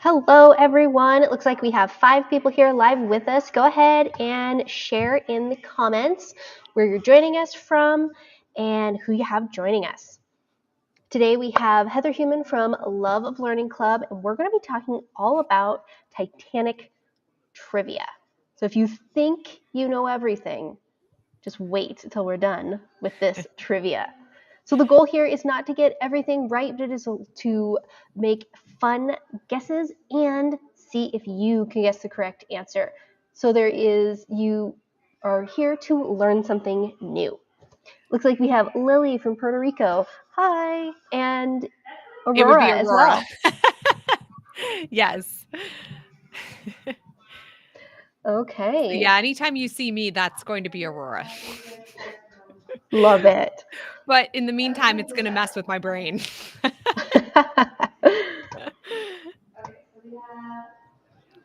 Hello, everyone. It looks like we have 5 people here live with us. Go ahead and share in the comments where you're joining us from and who you have joining us. Today we have Heather Huhman from Love of Learning Club, and we're going to be talking all about Titanic trivia. So if you think you know everything, just wait until we're done with this trivia. So the goal here is not to get everything right, but it is to make fun guesses and see if you can guess the correct answer. So you are here to learn something new. Looks like we have Lily from Puerto Rico. Hi. And It would be Aurora as Aurora. well. Yes. Okay. Yeah, anytime you see me, that's going to be Aurora. Love it. But in the meantime, it's going to mess with my brain.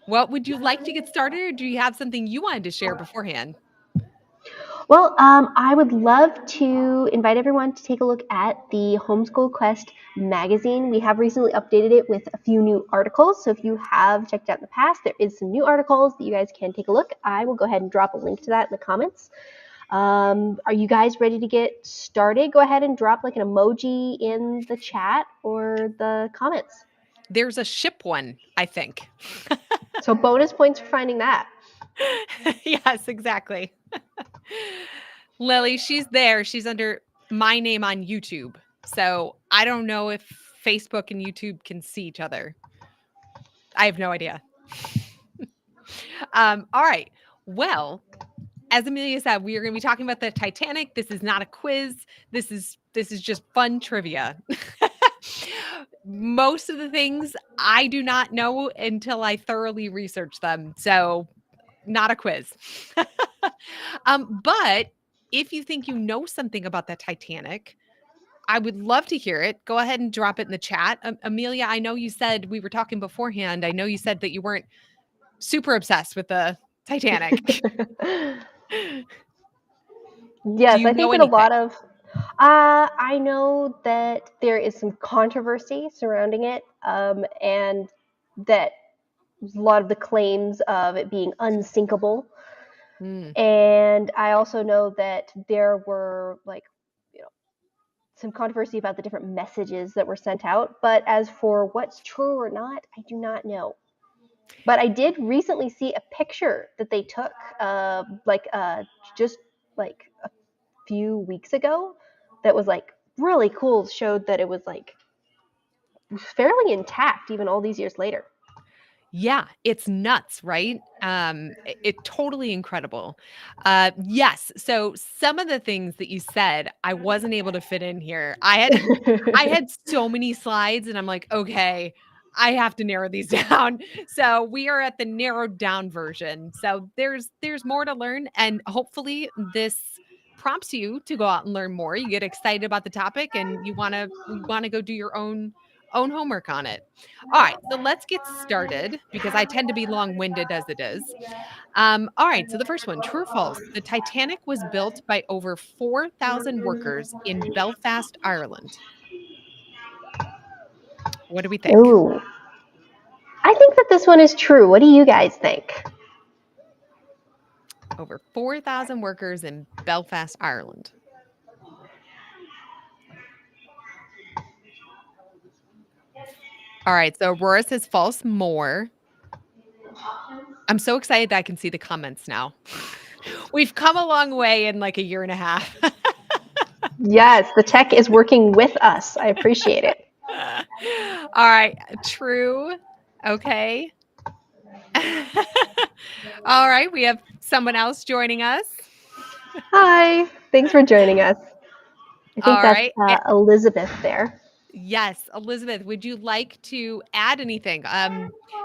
What would you like to get started, or do you have something you wanted to share beforehand? Well, I would love to invite everyone to take a look at the Homeschool Quest magazine. We have recently updated it with a few new articles. So if you have checked it out in the past, there is some new articles that you guys can take a look. I will go ahead and drop a link to that in the comments. Are you guys ready to get started? Go ahead and drop like an emoji in the chat or the comments. There's a ship one, I think. So bonus points for finding that. Yes, exactly. Lily, she's there. She's under my name on YouTube. So I don't know if Facebook and YouTube can see each other. I have no idea. All right. Well, as Amelia said, we are going to be talking about the Titanic. This is not a quiz. This is just fun trivia. Most of the things I do not know until I thoroughly research them. So not a quiz. But if you think you know something about the Titanic, I would love to hear it. Go ahead and drop it in the chat. Amelia, I know you said, we were talking beforehand, I know you said that you weren't super obsessed with the Titanic. Yes, I think that a anything? lot of I know that there is some controversy surrounding it, and that a lot of the claims of it being unsinkable. And I also know that there were some controversy about the different messages that were sent out. But as for what's true or not, I do not know. But I did recently see a picture that they took, just like a few weeks ago, that was like really cool. Showed that it was like fairly intact even all these years later. Yeah, it's nuts, right? It totally incredible. Yes. So some of the things that you said, I wasn't able to fit in here. I had so many slides, and I'm like, okay, I have to narrow these down. So we are at the narrowed down version. So there's more to learn, and hopefully this prompts you to go out and learn more. You get excited about the topic, and you want to go do your own homework on it. All right, so let's get started because I tend to be long-winded as it is. All right, so the first one, true or false? The Titanic was built by over 4,000 workers in Belfast, Ireland. What do we think? Ooh, I think that this one is true. What do you guys think? Over 4,000 workers in Belfast, Ireland. All right, so Aurora says false more. I'm so excited that I can see the comments now. We've come a long way in like a year and a half. Yes, the tech is working with us. I appreciate it. All right, true. Okay. All right, we have someone else joining us. Hi, thanks for joining us. I think All that's right. Elizabeth there. Yes, Elizabeth, would you like to add anything?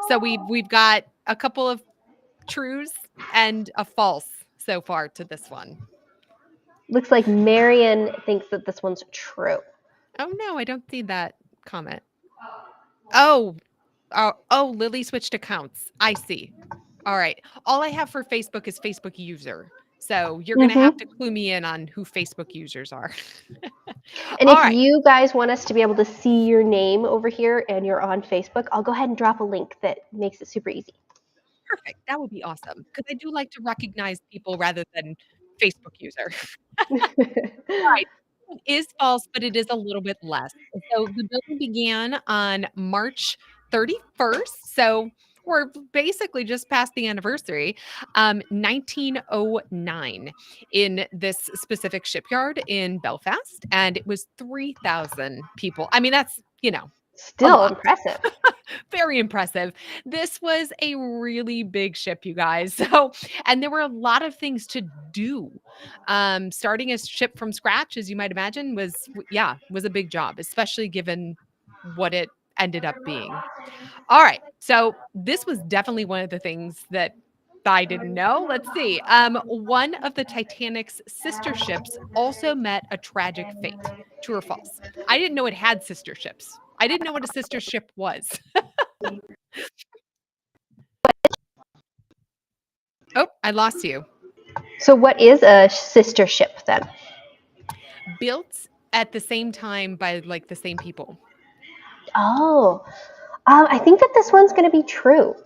So we've got a couple of trues and a false so far to this one. Looks like Marion thinks that this one's true. Oh no, I don't see that comment. Oh, Lily switched accounts. I see. All right. All I have for Facebook is Facebook user. So you're going to have Mm-hmm. to clue me in on who Facebook users are. And All if right. you guys want us to be able to see your name over here and you're on Facebook, I'll go ahead and drop a link that makes it super easy. Perfect. That would be awesome because I do like to recognize people rather than Facebook user. Right. It is false, but it is a little bit less. So the building began on March 31st. So we're basically just past the anniversary, 1909, in this specific shipyard in Belfast. And it was 3,000 people. I mean, that's, a Still lot. impressive. Very impressive. This was a really big ship, you guys. So, and there were a lot of things to do. Starting a ship from scratch, as you might imagine, was a big job, especially given what it ended up being. All right. So this was definitely one of the things that I didn't know. Let's see. One of the Titanic's sister ships also met a tragic fate. True or false? I didn't know it had sister ships. I didn't know what a sister ship was. Oh, I lost you. So, what is a sister ship then? Built at the same time by like the same people. Oh, I think that this one's going to be true.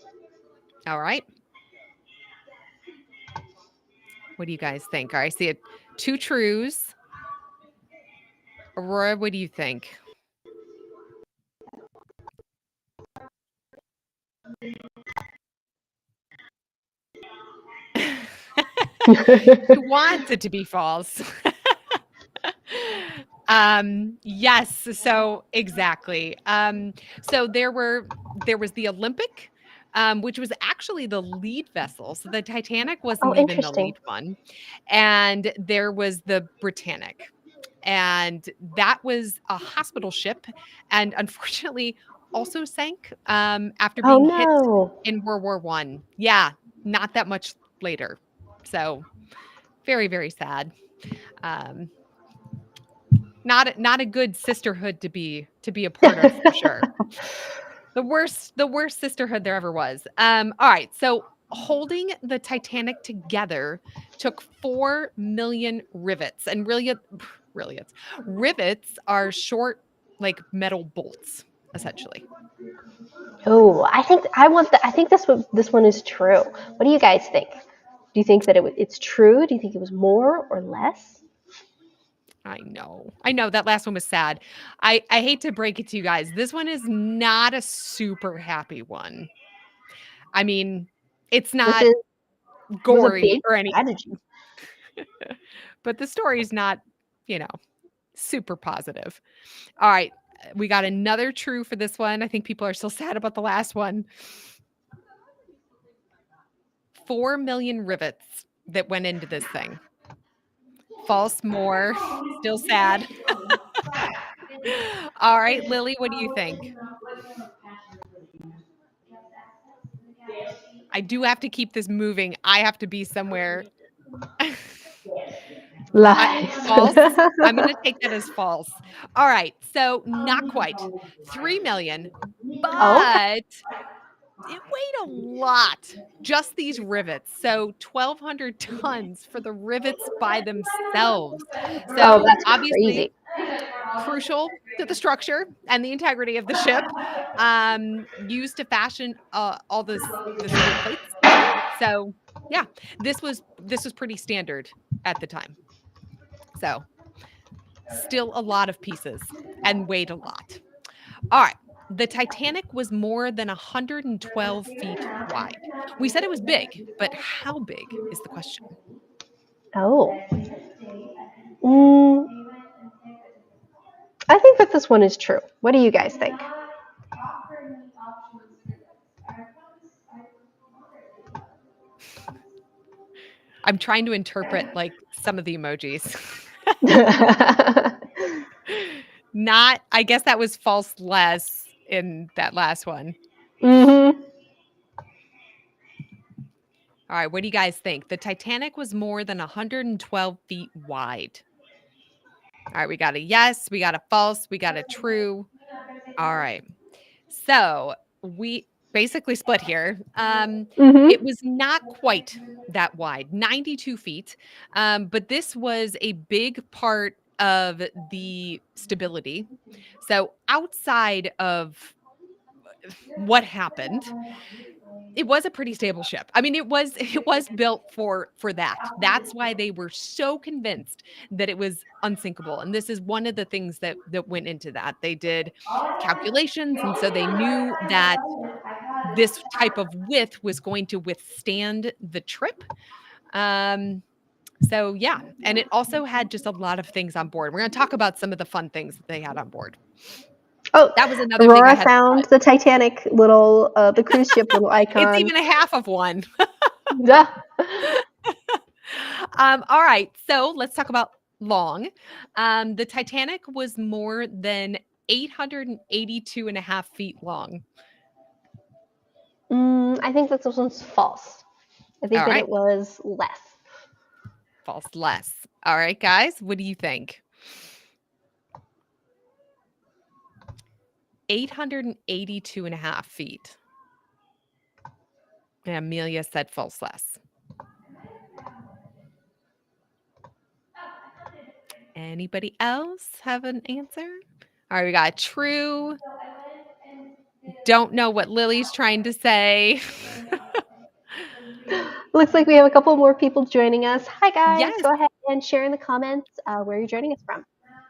All right. What do you guys think? All right, I see it. Two trues. Aurora, what do you think? She wants it to be false. Yes, so exactly. So there was the Olympic, which was actually the lead vessel. So the Titanic Oh, wasn't even the interesting. lead one. And there was the Britannic. And that was a hospital ship and unfortunately also sank after Oh being hit no. in World War One. Yeah, not that much later. So very, very sad. Um, not a good sisterhood to be a part of for sure. The worst sisterhood there ever was. All right, so holding the Titanic together took 4 million rivets, and rivets are short, like metal bolts, essentially. Oh, I think I want that. I think this one is true. What do you guys think? Do you think that it's true? Do you think it was more or less? I know that last one was sad. I hate to break it to you guys. This one is not a super happy one. I mean, it's This not is was a gory big or any, strategy. but the story's not, you know, super positive. All right, we got another true for this one. I think people are still sad about the last one. 4 million rivets that went into this thing. False, more. Still sad. All right, Lily, what do you think? I do have to keep this moving. I have to be somewhere. Lies. False. I'm gonna take that as false. All right, so not quite. 3 million, Okay. but it weighed a lot. Just these rivets. So 1,200 tons for the rivets by themselves. Oh, So that's obviously crazy. crucial to the structure and the integrity of the ship. Used to fashion all the steel plates too. So yeah, this was pretty standard at the time. So still a lot of pieces and weighed a lot. All right. The Titanic was more than 112 feet wide. We said it was big, but how big is the question? Oh. Mm, I think that this one is true. What do you guys think? I'm trying to interpret like some of the emojis. Not, I guess that was false less in that last one. Mm-hmm. All right, what do you guys think? The Titanic was more than 112 feet wide. All right, we got a yes, we got a false, we got a true. All right. So we basically split here. It Mm-hmm. was not quite that wide, 92 feet, but this was a big part of the stability. So outside of what happened, it was a pretty stable ship. I mean, it was built for that. That's why they were so convinced that it was unsinkable. And this is one of the things that went into that. They did calculations, and so they knew that this type of width was going to withstand the trip. Um, so yeah, and it also had just a lot of things on board. We're going to talk about some of the fun things that they had on board. Oh, That was another thing I Aurora had to found put. the Titanic little, the cruise ship little It's icon. even a half of one. Yeah. All right, so let's talk about long. The Titanic was more than 882 and a half feet long. I think that this one's false. I think All that right, it was less. false less. All right, guys, what do you think? 882 and a half feet. And Amelia said false less. Anybody else have an answer? All right, we got true. Don't know what Lily's trying to say. Looks like we have a couple more people joining us. Hi, guys. Yes, Go ahead and share in the comments where you're joining us from.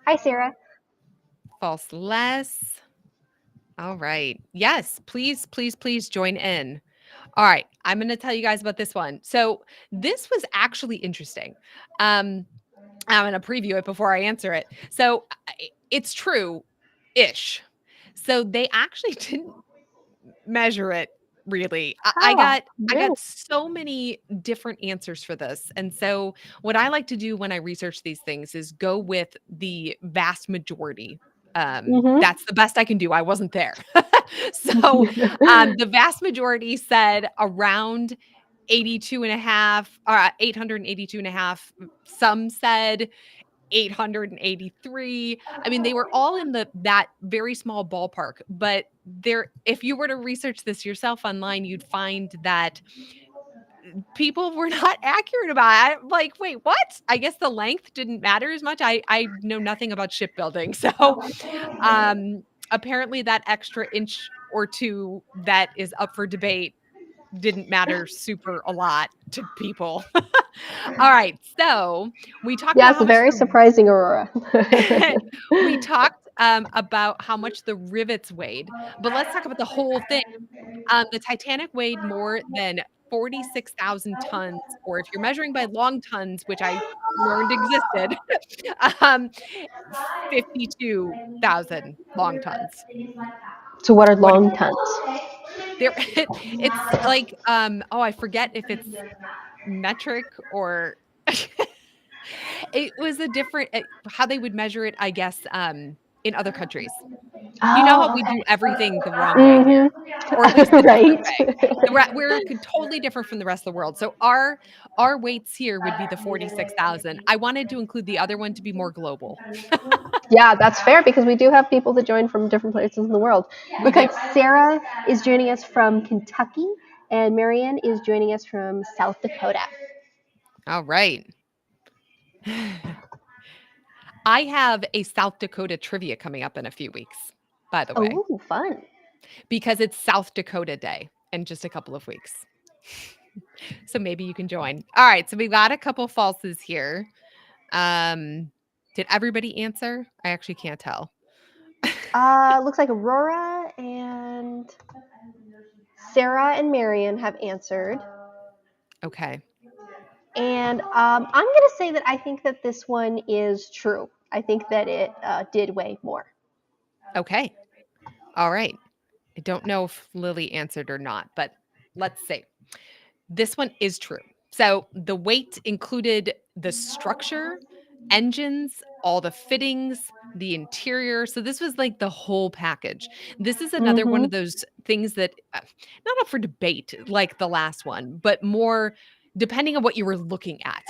Hi, Sarah. false less. All right. Yes, please, please, please join in. All right, I'm going to tell you guys about this one. So, this was actually interesting. Um, I'm going to preview it before I answer it. So, it's true ish. So, they actually didn't measure it really. Oh, I really? got so many different answers for this. And so what I like to do when I research these things is go with the vast majority. Mm-hmm. That's the best I can do. I wasn't there. So the vast majority said around 82 and a half, 882 and a half. Some said 883. I mean, they were all in that very small ballpark, but there if you were to research this yourself online, you'd find that people were not accurate about it. I'm like, "Wait, what?" I guess the length didn't matter as much. I know nothing about shipbuilding. So, apparently that extra inch or 2 that is up for debate didn't matter super a lot to people. All right, so we talked about Yes, how much very surprising, Aurora. we talked, about how much the rivets weighed, but let's talk about the whole thing. The Titanic weighed more than 46,000 tons, or if you're measuring by long tons, which I learned existed, um, 52,000 long tons. So, what are What do long you tons? there it's like, oh, I forget if it's metric or it was a different how they would measure it, I guess, in other countries. You know how Oh, we do everything the wrong way here, or at least mm-hmm. a different way. Right. We're totally different from the rest of the world. So our weights here would be the 46,000. I wanted to include the other one to be more global. Yeah, that's fair because we do have people that join from different places in the world. We Looks do. like Sarah is joining us from Kentucky and Marianne is joining us from South Dakota. All right. I have a South Dakota trivia coming up in a few weeks, by the way, Oh, fun. because it's South Dakota Day in just a couple of weeks. So maybe you can join. All right, so we've got a couple falses here. Did everybody answer? I actually can't tell. Looks like Aurora and Sarah and Marianne have answered. Okay. And I'm going to say that I think that this one is true. I think that it did weigh more. Okay. All right. I don't know if Lily answered or not, but let's see. This one is true. So the weight included the structure, engines, all the fittings, the interior. So this was like the whole package. This is another one Mm-hmm. of those things that not up for debate like the last one, but more depending on what you were looking at.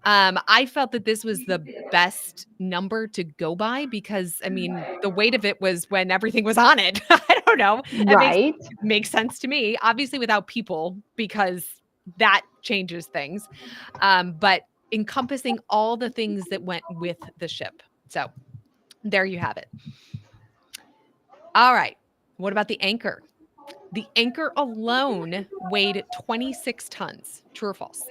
I felt that this was the best number to go by because, I mean, the weight of it was when everything was on it. I don't know. It Right. makes sense to me. Obviously, without people, because that changes things. But encompassing all the things that went with the ship. So there you have it. All right. What about the anchor? The anchor alone weighed 26 tons. True or false?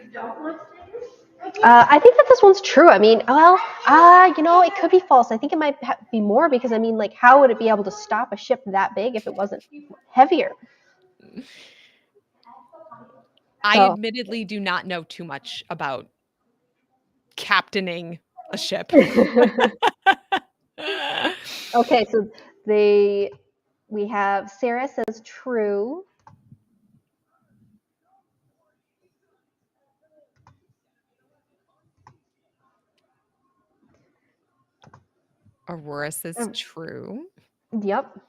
I think that this one's true. I mean, well, it could be false. I think it might be more because I mean, like, how would it be able to stop a ship that big if it wasn't heavier? I So, admittedly do not know too much about captaining a ship. okay, so we have Sarah says true. Aurora says true. Yep.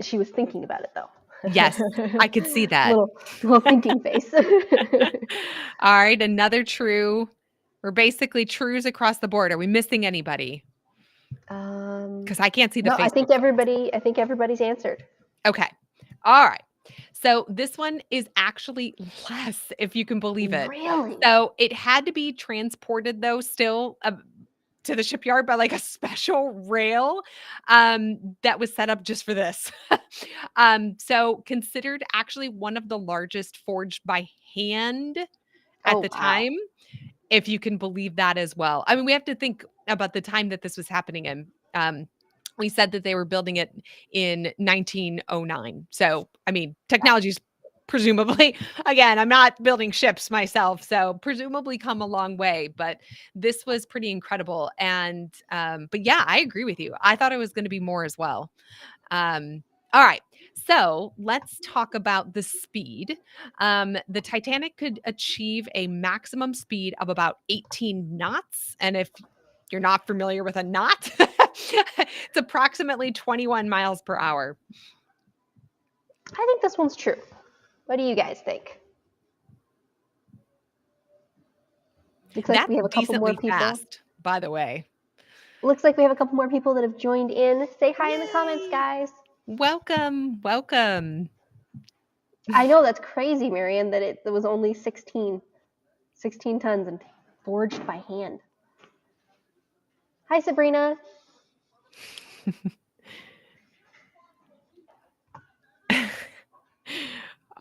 She was thinking about it though. Yes, I could see that. little thinking face. All right, another true. We're basically trues across the board. Are we missing anybody? Because I can't see the No, I Facebook think everybody's answered. Okay. All right. So this one is actually less, if you can believe it. Really? So it had to be transported, though, still to the shipyard by like a special rail that was set up just for this. So considered actually one of the largest forged by hand at Oh the wow. time, if you can believe that as well. I mean, we have to think about the time that this was happening in. We said that they were building it in 1909. So, I mean, technology's presumably, again, I'm not building ships myself, so presumably come a long way, but this was pretty incredible. And, but yeah, I agree with you. I thought it was going to be more as well. All right. So let's talk about the speed. The Titanic could achieve a maximum speed of about 18 knots. And if you're not familiar with a knot, it's approximately 21 miles per hour. I think this one's true. What do you guys think? Looks like That's we have a couple more decently people. fast, by the way. Looks like we have a couple more people that have joined in. Say hi in the comments, guys. Welcome. Welcome. I know that's crazy, Marion, that it was only 16 tons and forged by hand. Hi, Sabrina.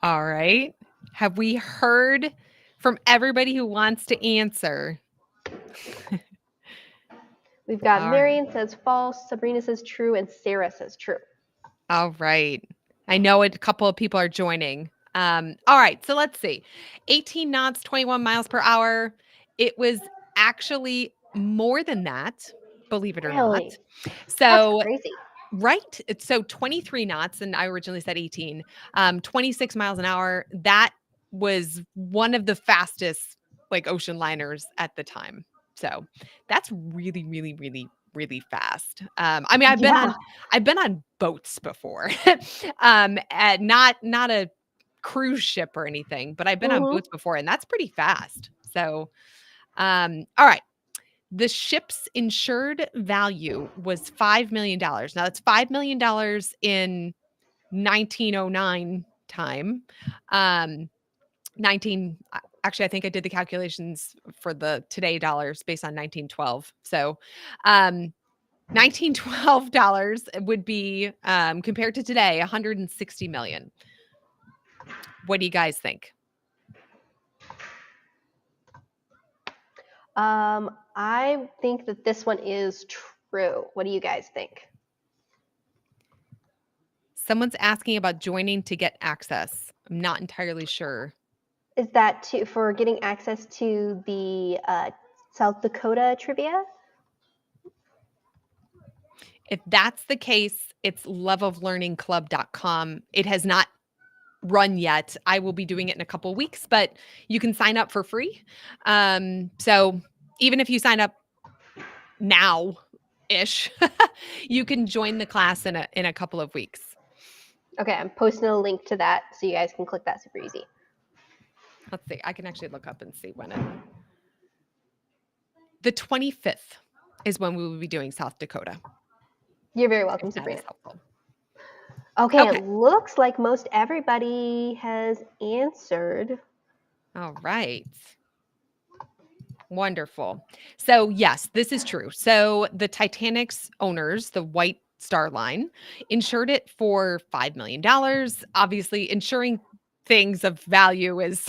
All right. Have we heard from everybody who wants to answer? We've got All Marion says false, Sabrina says true, and Sarah says true. All right. I know a couple of people are joining. All right. So let's see. 18 knots, 21 miles per hour. It was actually more than that, believe it or not. Really? So, That's crazy. right. So 23 knots, and I originally said 18, 26 miles an hour. That was one of the fastest like ocean liners at the time. So that's really, really, really, really fast. I mean, Yeah. I've been on boats before, at not a cruise ship or anything, but I've been on boats before, and that's pretty fast. So, all right. The ship's insured value was $5 million. Now that's $5 million in 1909 time. 19 actually I think I did the calculations for the today dollars based on 1912. So, $1912 would be compared to today 160 million. What do you guys think? I think that this one is true. What do you guys think? Someone's asking about joining to get access. I'm not entirely sure. Is that for getting access to the South Dakota trivia? If that's the case, it's loveoflearningclub.com. It has not run yet. I will be doing it in a couple of weeks, but you can sign up for free. So even if you sign up now-ish, you can join the class in a couple of weeks. Okay, I'm posting a link to that so you guys can click that super easy. Let's see. I can actually look up and see when the 25th is when we will be doing South Dakota, You're very if welcome, that Sabrina. is helpful. Okay, Okay. it looks like most everybody has answered. All right. Wonderful. So, yes, this is true. So, the Titanic's owners, the White Star Line, insured it for $5 million. Obviously, insuring things of value is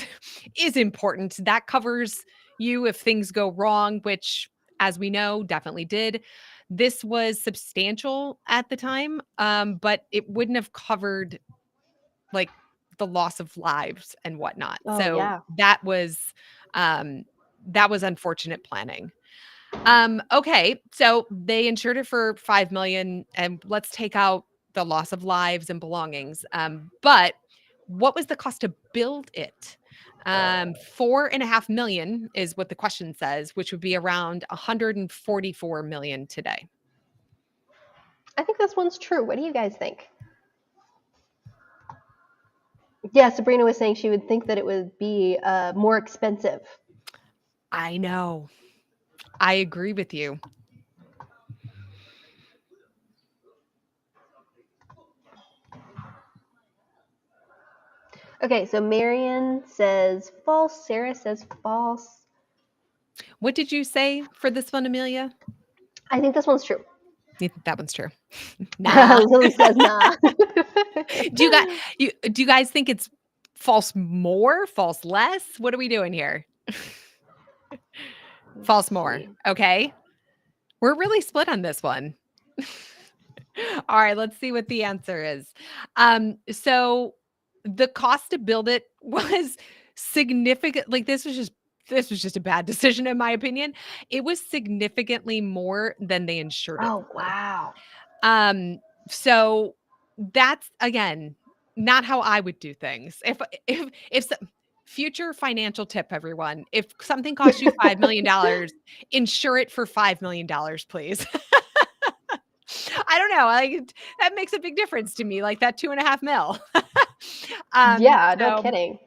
is important. That covers you if things go wrong, which as we know, definitely did. This was substantial at the time, but it wouldn't have covered like the loss of lives and whatnot. Oh, So yeah. um that was unfortunate planning. Okay, so they insured it for 5 million and let's take out the loss of lives and belongings. But what was the cost to build it? 4.5 million is what the question says, which would be around 144 million today. I think this one's true. What do you guys think? Yeah, Sabrina was saying she would think that it would be more expensive. I know. I agree with you. Okay, so Marion says false. Sarah says false. What did you say for this one, Amelia? I think this one's true. You think that one's true? Nah. Lily says nah. Do you guys think it's false more, false less? What are we doing here? False Let's more. see. Okay. We're really split on this one. All right, let's see what the answer is. So the cost to build it was significant. Like this was just a bad decision in my opinion. It was significantly more than they insured it Oh, for. wow. So that's again not how I would do things. If some, future financial tip, everyone, if something costs you $5 million, insure it for $5 million, please. I don't know. Like that makes a big difference to me. Like that 2.5 mil. Yeah, no So kidding.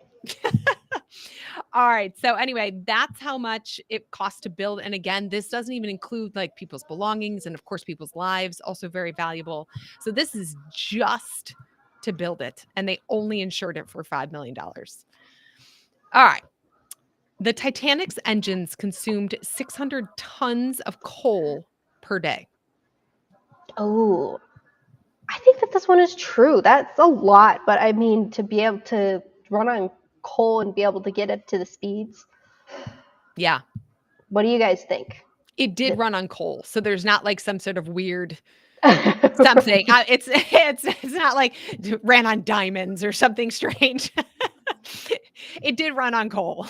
all right. So anyway, that's how much it costs to build. And again, this doesn't even include like people's belongings and of course people's lives, also very valuable. So this is just to build it. And they only insured it for $5 million. All right. The Titanic's engines consumed 600 tons of coal per day. Oh, I think that this one is true. That's a lot, but I mean, to be able to run on coal and be able to get up to the speeds. Yeah. What do you guys think? It did That- run on coal. So there's not like some sort of weird something. Right. It's not like ran on diamonds or something strange. It did run on coal.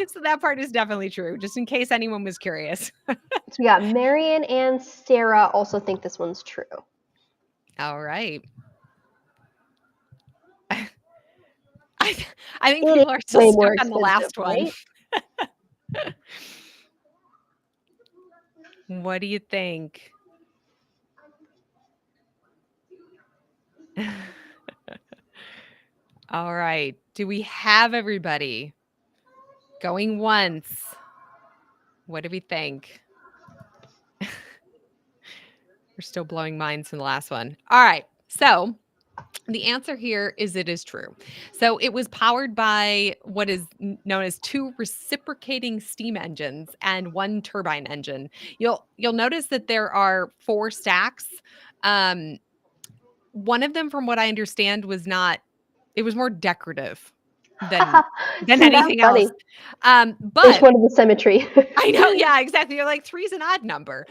So that part is definitely true, just in case anyone was curious. So we got Marion and Sarah also think this one's true. All right. I I think It is people are still way stuck more on the expensive, last one. right? What do you think? All right. Do we have everybody? Going once. What do we think? We're still blowing minds from the last one. All right. So the answer here is it is true. So it was powered by what is known as two reciprocating steam engines and one turbine engine. You'll notice that there are four stacks. Um, one of them, from what I understand, was not. It was more decorative than Isn't that anything else. funny? They just But wanted the symmetry. I know, yeah, exactly. You're like, 3's an odd number.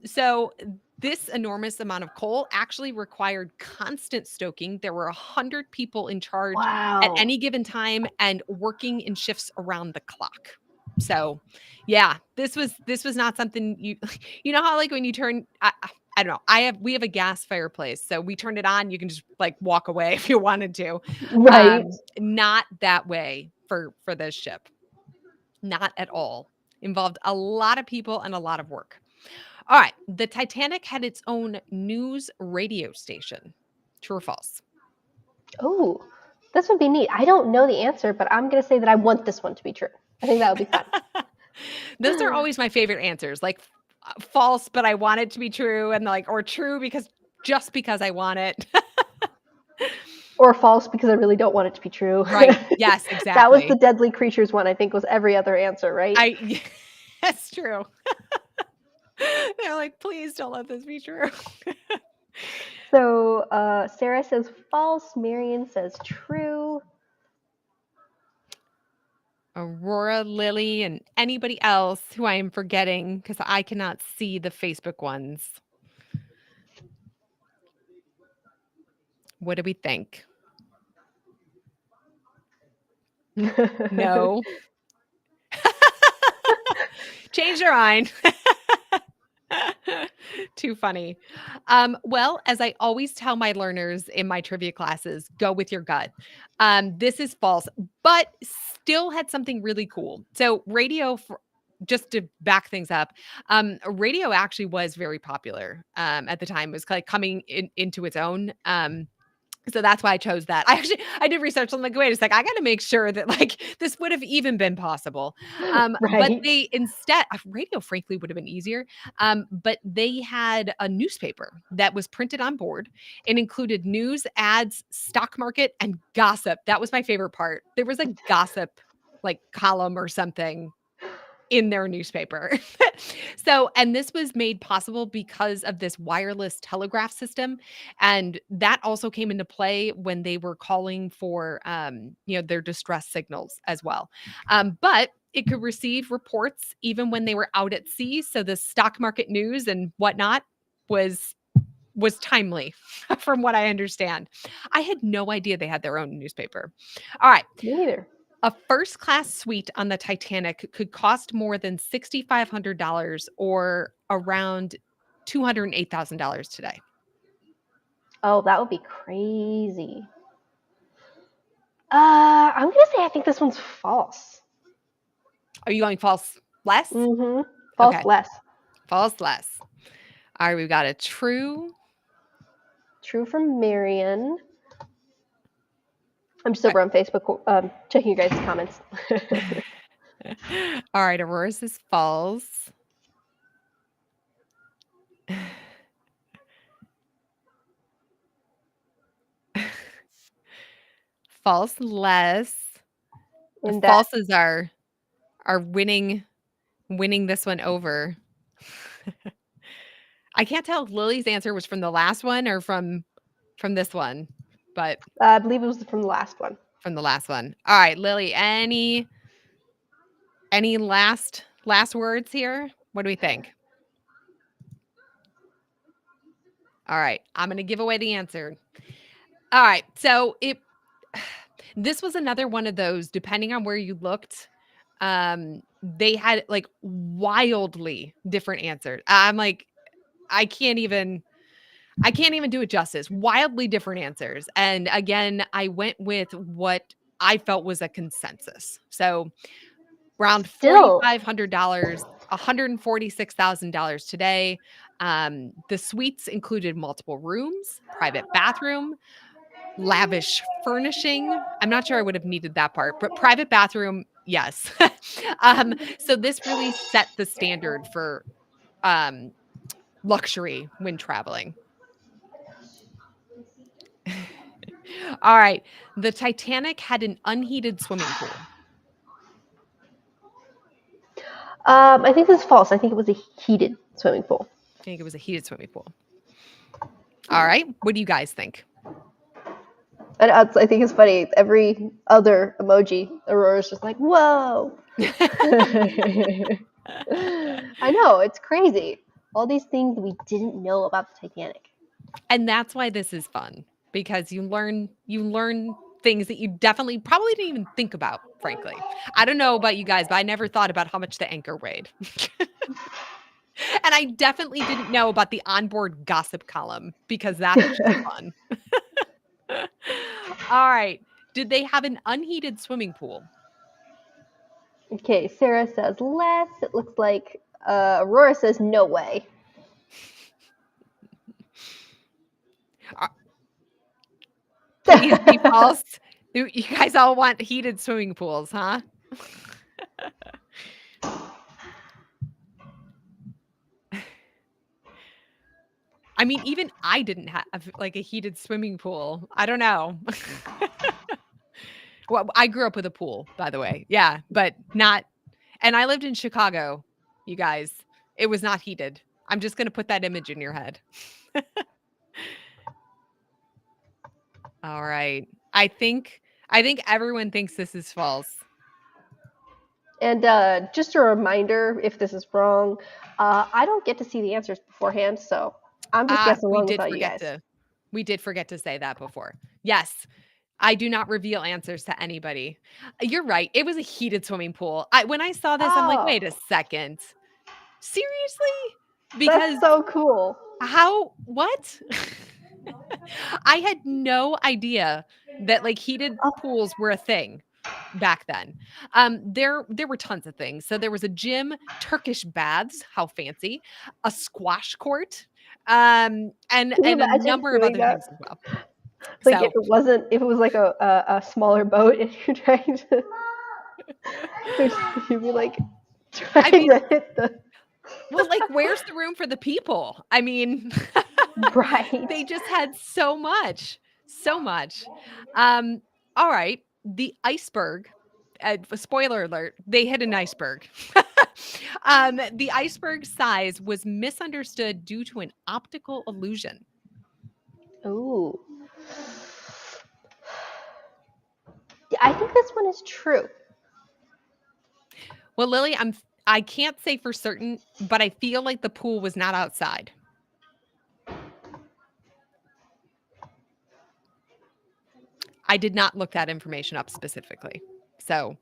So this enormous amount of coal actually required constant stoking. There were 100 people in charge at Wow. any given time and working in shifts around the clock. So, yeah, this was not something you you know how like when you turn I don't know. We have a gas fireplace, so we turned it on. You can just like walk away if you wanted to. Right. Not that way for this ship. Not at all. Involved a lot of people and a lot of work. All right. The Titanic had its own news radio station. True or false? Oh. This would be neat. I don't know the answer, but I'm going to say that I want this one to be true. I think that would be fun. Those are always my favorite answers, like false, but I want it to be true, and like, or true because just because I want it. Or false because I really don't want it to be true. Right. Yes, That was the exactly. deadly creatures one, I think, was every other answer, right? That's true. They're like, please don't let this be true. So Sarah says false. Marion says true. Aurora, Lily, and anybody else who I am forgetting because I cannot see the Facebook ones. What do we think? No. Change your mind. Too funny. Well, as I always tell my learners in my trivia classes, go with your gut. This is false, but still had something really cool. So, just to back things up, radio actually was very popular at the time. It was like coming into its own. So that's why I chose that. I did research. I'm like, wait a sec, I got to make sure that like this would have even been possible. But Right. they instead, radio frankly would have been easier. But they had a newspaper that was printed on board and included news, ads, stock market, and gossip. That was my favorite part. There was a gossip like column or something in their newspaper. So, and this was made possible because of this wireless telegraph system. And that also came into play when they were calling for, their distress signals as well. But it could receive reports even when they were out at sea. So the stock market news and whatnot was timely from what I understand. I had no idea they had their own newspaper. All right. Me neither. A first class suite on the Titanic could cost more than $6,500 or around $208,000 today. Oh, that would be crazy. I'm gonna say I think this one's false. Are you going false less? Mm-hmm. Okay. False less. False less. All right, we've got a true. True from Marion. I'm just over on Facebook checking you guys' comments. All right, Aurora's is false. False less. The And that falses are winning this one over. I can't tell if Lily's answer was from the last one or from this one, but I believe it was from the last one. from the last one. All right, Lily, any last words here? What do we think? All right, I'm going to give away the answer. All right, so this was another one of those, depending on where you looked, they had like wildly different answers. I'm like, I can't even do it justice. Wildly different answers. And again, I went with what I felt was a consensus. So around Still, $4,500, $146,000 today. The suites included multiple rooms, private bathroom, lavish furnishing. I'm not sure I would have needed that part, but private bathroom, yes. So this really set the standard for luxury when traveling. All right. The Titanic had an unheated swimming pool. I think this is false. I think it was a heated swimming pool. I think it was a heated swimming pool. All right. What do you guys think? And I think it's funny. Every other emoji, Aurora's just like, whoa. I know, it's crazy. All these things we didn't know about the Titanic. And that's why this is fun, because you learn things that you definitely probably didn't even think about, frankly. I don't know about you guys, but I never thought about how much the anchor weighed. And I definitely didn't know about the onboard gossip column, because that's just fun. All right. Did they have an unheated swimming pool? Okay, Sarah says less. It looks like Aurora says no way. Please be false. You guys all want heated swimming pools, huh? I mean, even I didn't have, like, a heated swimming pool. I don't know. Well, I grew up with a pool, by the way. Yeah, but not and I lived in Chicago, you guys. It was not heated. I'm just gonna put that image in your head. All right. I think everyone thinks this is false. And just a reminder, if this is wrong, I don't get to see the answers beforehand, so I'm just Ah, guessing we along did without you forget guys. to we did forget to say that before. Yes, I do not reveal answers to anybody. You're right. It was a heated swimming pool. When I saw this, I'm like, Oh, "Wait a second. Seriously?" that's Because so cool. how what? I had no idea that, like, heated Oh, pools were a thing back then. There were tons of things. So there was a gym, Turkish baths, how fancy, a squash court, can you and a imagine number of doing other that? things as well. Like if So, it wasn't, if it was like a smaller boat and you're trying to, you'd be like I trying mean, to hit the well, like, where's the room for the people? I mean, right. they just had so much, so much. Um, all right, the iceberg, spoiler alert, they hit an iceberg. The iceberg size was misunderstood due to an optical illusion. Ooh, yeah, I think this one is true. Well, Lily, I can't say for certain, but I feel like the pool was not outside. I did not look that information up specifically. So,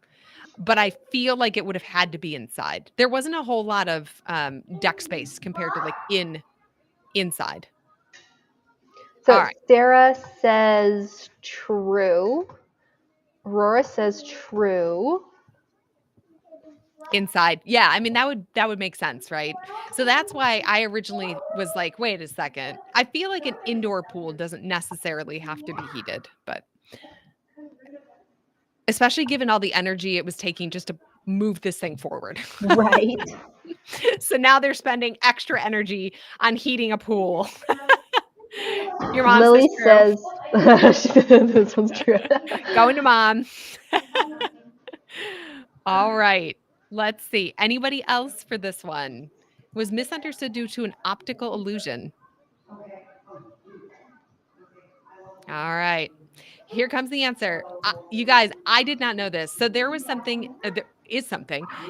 but I feel like it would have had to be inside. There wasn't a whole lot of deck space compared to like inside. All So right, Sarah says true. Aurora says true. inside. Yeah, I mean that would make sense, right? So that's why I originally was like, wait a second. I feel like an indoor pool doesn't necessarily have to be heated, but especially given all the energy it was taking just to move this thing forward. Right. So now they're spending extra energy on heating a pool. Your mom says Lily true. says this one's true. Going to mom. All right. Let's see. Anybody else for this one? Was misunderstood due to an optical illusion. All right. Here comes the answer. You guys, I did not know this. So there is something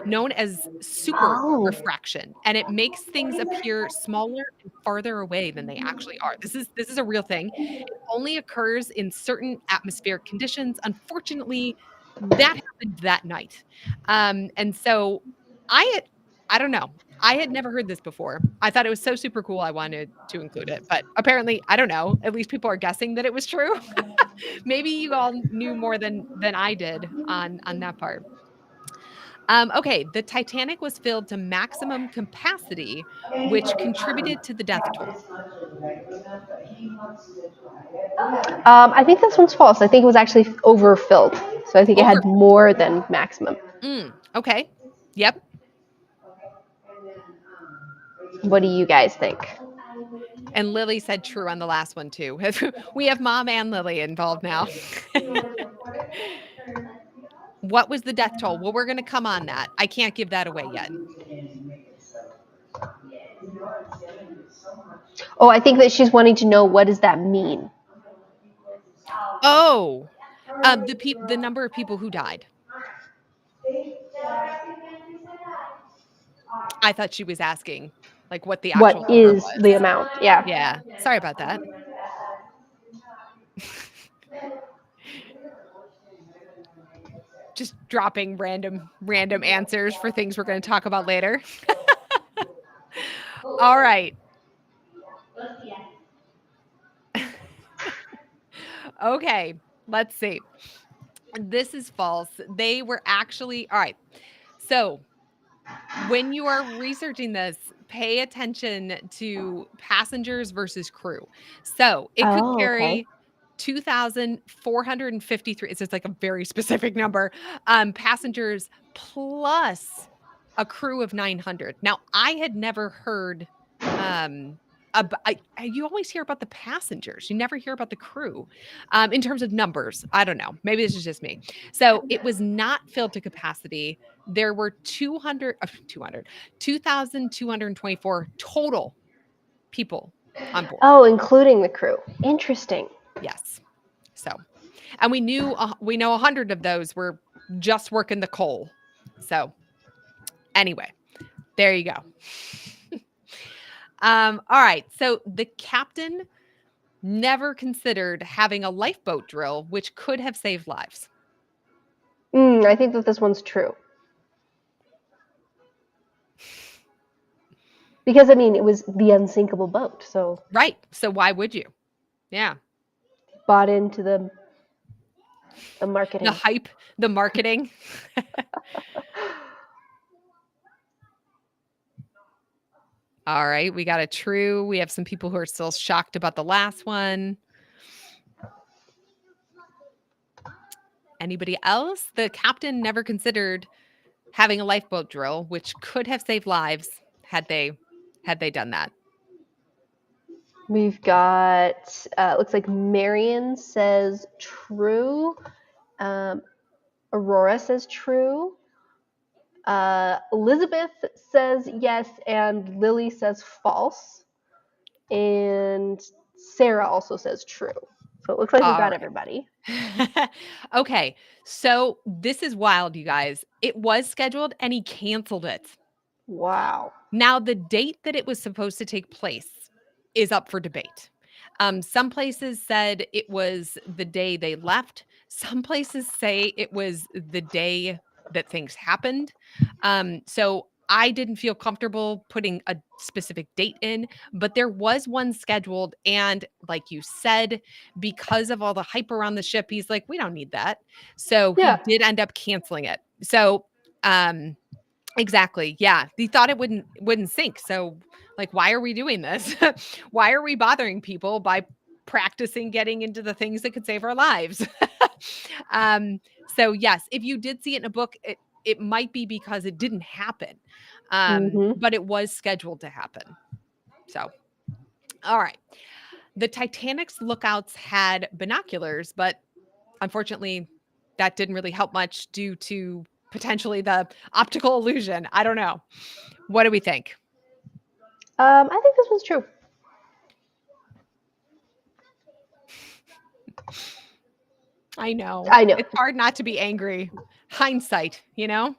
known as super Oh, refraction, and it makes things appear smaller and farther away than they actually are. This is a real thing. It only occurs in certain atmospheric conditions. Unfortunately, that happened that night. And so I had, I don't know. I had never heard this before. I thought it was so super cool. I wanted to include it, but apparently, I don't know. At least people are guessing that it was true. Maybe you all knew more than I did on that part. Okay, the Titanic was filled to maximum capacity, which contributed to the death toll. I think this one's false. I think it was actually overfilled. So I think it Over. had more than maximum. Okay. Yep. What do you guys think? And Lily said true on the last one too. We have mom and Lily involved now. What was the death toll? Well, we're going to come on that. I can't give that away yet. Oh, I think that she's wanting to know what does that mean. Oh, the number of people who died. I thought she was asking like what the actual What number is the was. amount? Yeah. Yeah. Sorry about that. Just dropping random answers for things we're going to talk about later. All right. Okay, let's see. This is false. They were actually all right. So, when you are researching this, pay attention to passengers versus crew. So, it could Oh, okay. carry 2,453. It's just like a very specific number. Passengers plus a crew of 900. Now, I had never heard. You always hear about the passengers. You never hear about the crew. In terms of numbers, I don't know. Maybe this is just me. So it was not filled to capacity. There were 2,224 total people on board. Oh, including the crew. Interesting. Yes. So, and we know 100 of those were just working the coal. So, anyway, there you go. All right. So the captain never considered having a lifeboat drill, which could have saved lives. I think that this one's true. Because, I mean, it was the unsinkable boat, so. Right. So why would you? Yeah. Bought into the marketing. The hype, the marketing. All right. We got a true. We have some people who are still shocked about the last one. Anybody else? The captain never considered having a lifeboat drill, which could have saved lives had they done that. We've got, looks like Marion says true. Aurora says true. Elizabeth says yes, and Lily says false. And Sarah also says true. So it looks like we got everybody. Okay, so this is wild, you guys. It was scheduled and he canceled it. Wow. Now, the date that it was supposed to take place is up for debate. Some places said it was the day they left. Some places say it was the day that things happened. So I didn't feel comfortable putting a specific date in, but there was one scheduled. And like you said, because of all the hype around the ship, he's like, we don't need that. So he did end up canceling it. So, exactly. Yeah. He thought it wouldn't sink. So like, why are we doing this? Why are we bothering people by practicing getting into the things that could save our lives? So yes, if you did see it in a book, it might be because it didn't happen. But it was scheduled to happen. So, all right. The Titanic's lookouts had binoculars, but unfortunately that didn't really help much due to potentially the optical illusion. I don't know. What do we think? I think this one's true. I know. I know. It's hard not to be angry. Hindsight, you know?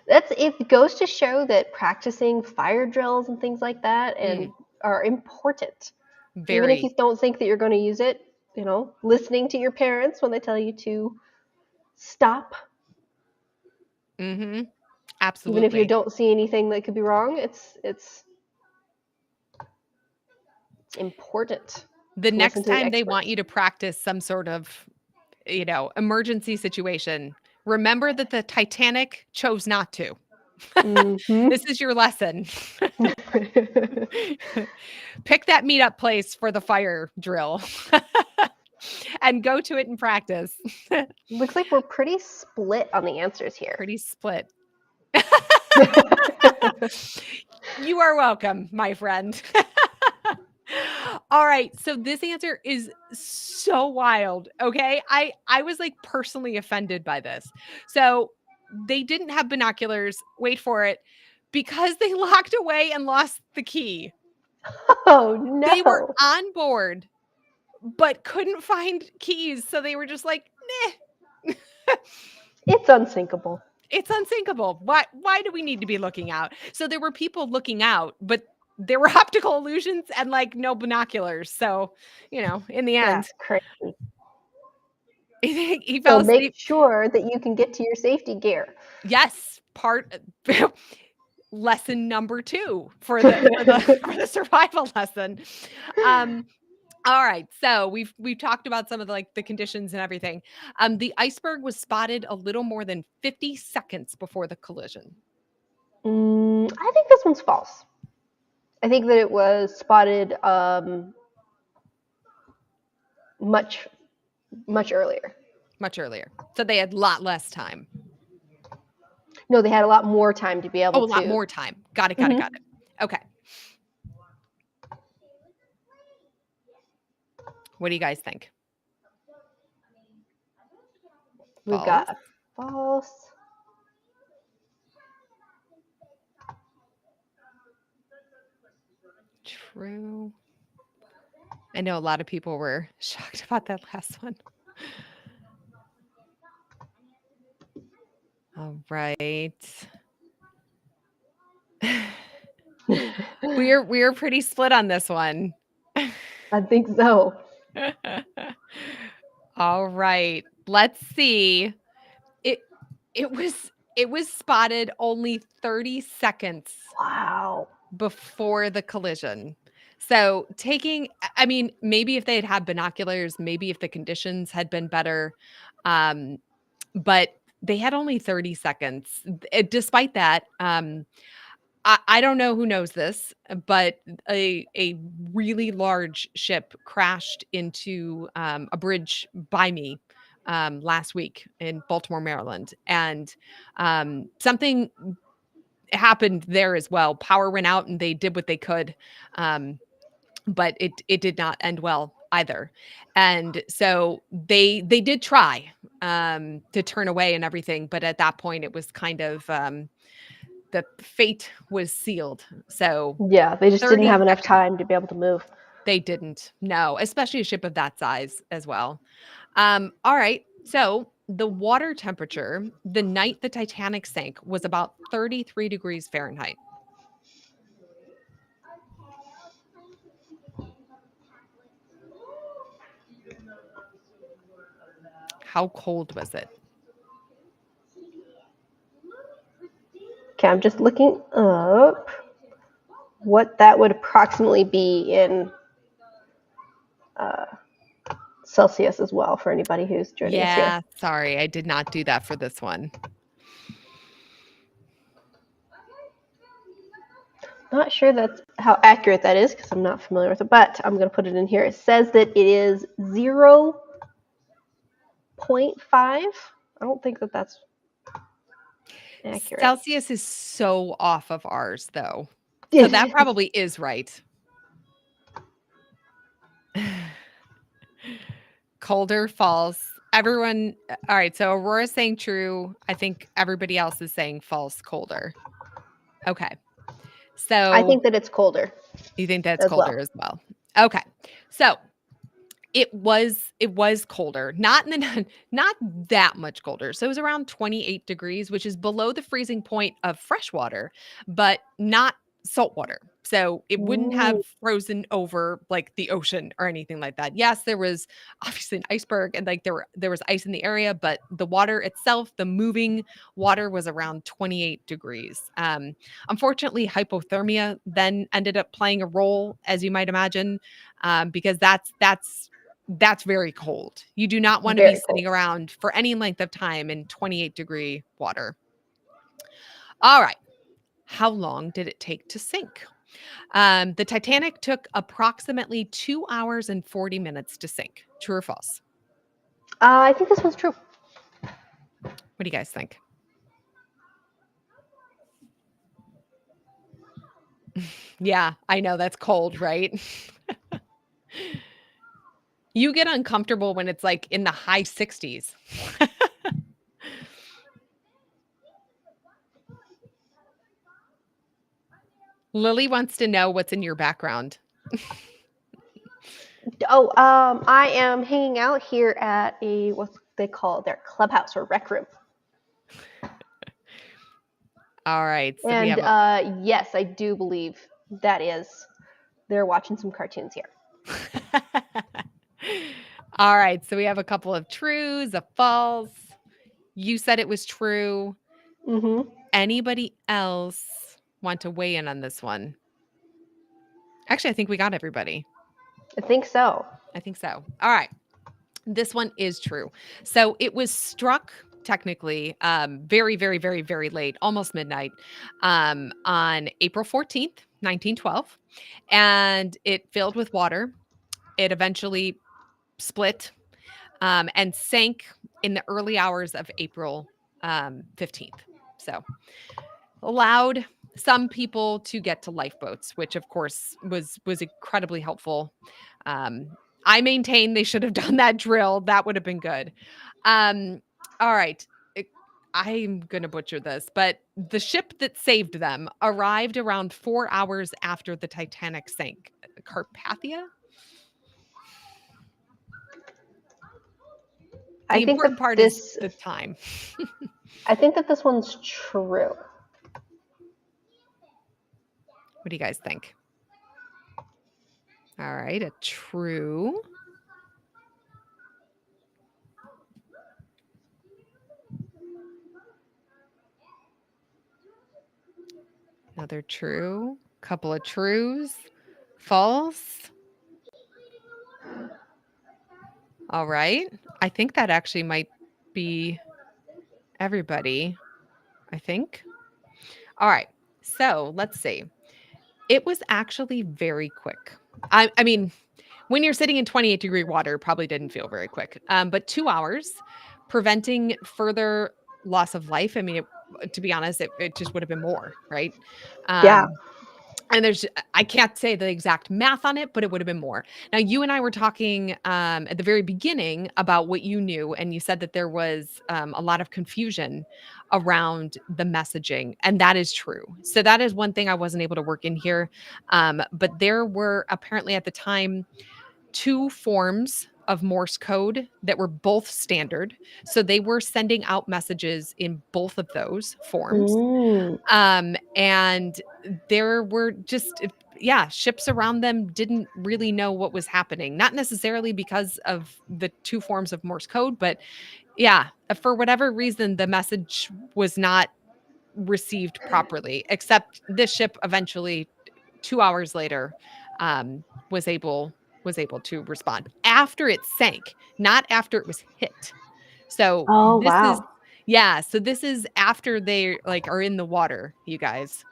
It goes to show that practicing fire drills and things like that are important. Even if you don't think that you're going to use it, listening to your parents when they tell you to stop. Mm-hmm. Absolutely. Even if you don't see anything that could be wrong, it's important. The next time they want you to practice some sort of, emergency situation, remember that the Titanic chose not to. This is your lesson. Pick that meetup place for the fire drill and go to it and practice. Looks like we're pretty split on the answers here. Pretty split. You are welcome, my friend. All right. So this answer is so wild. Okay. I was like personally offended by this. So they didn't have binoculars. Wait for it. Because they locked away and lost the key. Oh, no. They were on board, but couldn't find keys. So they were just like, nah. It's unsinkable. It's unsinkable. Why do we need to be looking out? So there were people looking out, but there were optical illusions and like no binoculars. So, in the end, that's crazy. He fell asleep. Make sure that you can get to your safety gear. Yes, lesson number 2 for the survival lesson. All right, so we've talked about some of the conditions and everything. The iceberg was spotted a little more than 50 seconds before the collision. I think this one's false. I think that it was spotted much earlier. Much earlier. So they had a lot less time. No, they had a lot more time to be able Oh, a to. lot more time. Got it. Mhm. Okay. What do you guys think? We've got a false. True. I know a lot of people were shocked about that last one. All right. We're pretty split on this one. I think so. All right. Let's see. It was spotted only 30 seconds Wow. before the collision. So I mean, maybe if they had had binoculars, maybe if the conditions had been better, but they had only 30 seconds. Despite that, I don't know who knows this, but a really large ship crashed into a bridge by me last week in Baltimore, Maryland, and something happened there as well. Power went out, and they did what they could, but it did not end well either. And so they did try to turn away and everything, but at that point, it was kind of the fate was sealed. So Yeah, they just didn't 30 have enough seconds. time to be able to move. They didn't. No, especially a ship of that size as well. All right. So the water temperature the night the Titanic sank was about 33 degrees Fahrenheit. How cold was it? Okay, I'm just looking up what that would approximately be in uh, Celsius as well for anybody who's joining us here. Yeah, sorry, I did not do that for this one. Not sure that's how accurate that is because I'm not familiar with it, but I'm going to put it in here. It says that it is 0.5. I don't think that that's accurate. Celsius is so off of ours, though. So that probably is right. Colder, false. Everyone, all right. So Aurora's saying true. I think everybody else is saying false, colder. Okay. So I think that it's colder you think that's as well. colder as well. Okay. So it was colder, not in the not that much colder. So it was around 28 degrees, which is below the freezing point of fresh water, but not salt water. So it wouldn't Ooh, have frozen over like the ocean or anything like that. Yes, there was obviously an iceberg and like there was ice in the area, but the water itself, the moving water was around 28 degrees. Unfortunately, hypothermia then ended up playing a role, as you might imagine, because that's very cold. You do not want to be very cold. sitting around for any length of time in 28-degree water. All right. How long did it take to sink? The Titanic took approximately 2 hours and 40 minutes to sink. True or false? I think this one's true. What do you guys think? Yeah, I know that's cold, right? You get uncomfortable when it's like in the high 60s. Lily wants to know what's in your background. Oh, I am hanging out here at what they call their clubhouse or rec room. All right. So we And have yes, I do believe that is. They're watching some cartoons here. All right. So we have a couple of trues, a false. You said it was true. Mm-hmm. Anybody else want to weigh in on this one? Actually, I think we got everybody. I think so. I think so. All right. This one is true. So it was struck technically very, very, very, very late, almost midnight, on April 14th, 1912. And it filled with water. It eventually split and sank in the early hours of April 15th. So allowed some people to get to lifeboats, which of course was incredibly helpful. I maintain they should have done that drill. That would have been good. All right. I'm going to butcher this, but the ship that saved them arrived around 4 hours after the Titanic sank. Carpathia? The I think important that part is this the time. I think that this one's true. What do you guys think? All right, a true. Another true. Couple of trues. False. All right. I think that actually might be everybody. I think. All right. So let's see. It was actually very quick. I mean, when you're sitting in 28-degree water, probably didn't feel very quick. But 2 hours, preventing further loss of life. I mean, to be honest, it just would have been more, right? Yeah. And I can't say the exact math on it, but it would have been more. Now, you and I were talking at the very beginning about what you knew, and you said that there was a lot of confusion around the messaging, and that is true. So that is one thing I wasn't able to work in here. But there were apparently at the time 2 forms of Morse code that were both standard. So they were sending out messages in both of those forms. Mm. And there were just, ships around them didn't really know what was happening. Not necessarily because of the 2 forms of Morse code, but for whatever reason, the message was not received properly, except this ship eventually 2 hours later was able to respond after it sank, not after it was hit. So Oh, this is wow. so this is after they like are in the water, you guys,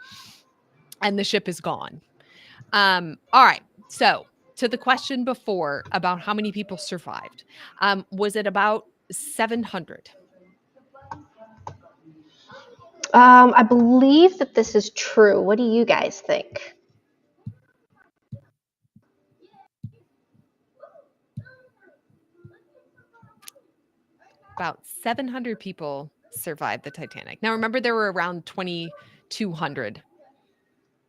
and the ship is gone. All right. So to the question before about how many people survived, was it about 700? I believe that this is true. What do you guys think? About 700 people survived the Titanic. Now, remember, there were around 2,200, a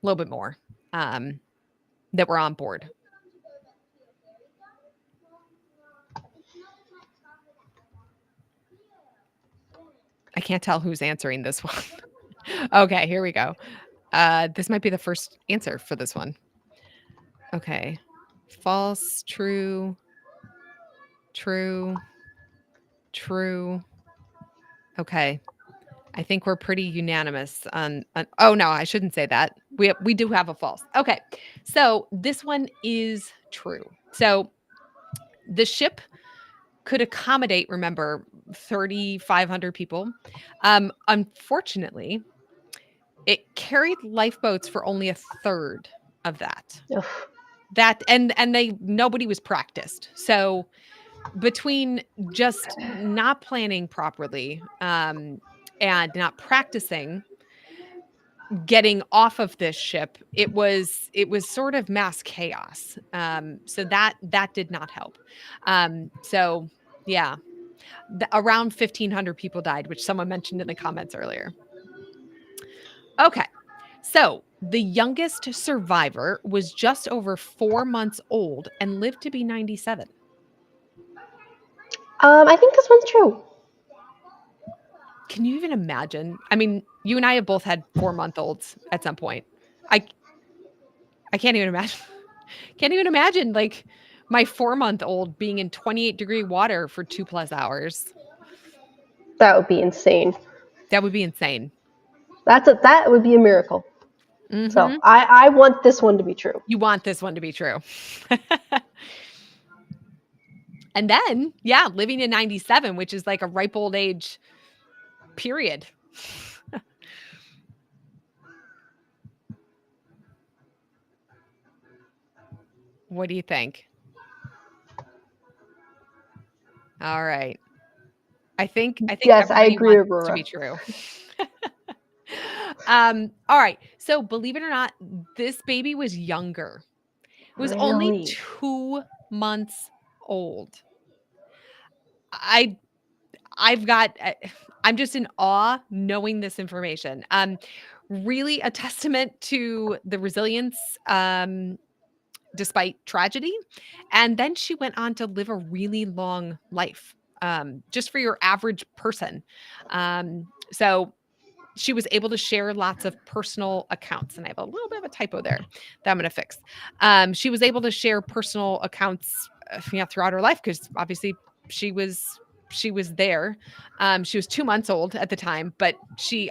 little bit more, that were on board. I can't tell who's answering this one. Okay, here we go. This might be the first answer for this one. Okay. False, true, true, true. Okay. I think we're pretty unanimous on oh no, I shouldn't say that. We do have a false. Okay. So this one is true. So the ship could accommodate, remember, 3,500 people. Unfortunately, it carried lifeboats for only a third of that. Ugh. That and nobody was practiced. So between just not planning properly and not practicing getting off of this ship, it was sort of mass chaos. So that did not help. So yeah, around 1,500 people died, which someone mentioned in the comments earlier. Okay. So the youngest survivor was just over 4 months old and lived to be 97. I think this one's true. Can you even imagine? I mean, you and I have both had 4-month-olds at some point. I can't even imagine. Can't even imagine like my 4-month-old being in 28-degree water for 2+ hours. That would be insane. That would be insane. That would be a miracle. Mm-hmm. So I want this one to be true. You want this one to be true. And then, living in 97, which is like a ripe old age period. What do you think? All right. I think Yes, I everybody agree, wants this to Aurora. be true. All right. So believe it or not, this baby was younger. It was only Really? 2 months old. I I've got I'm just in awe knowing this information. Really a testament to the resilience despite tragedy. And then she went on to live a really long life. Just for your average person. So she was able to share lots of personal accounts, and I have a little bit of a typo there that I'm going to fix. She was able to share personal accounts, throughout her life because obviously she was she was there. She was 2 months old at the time, but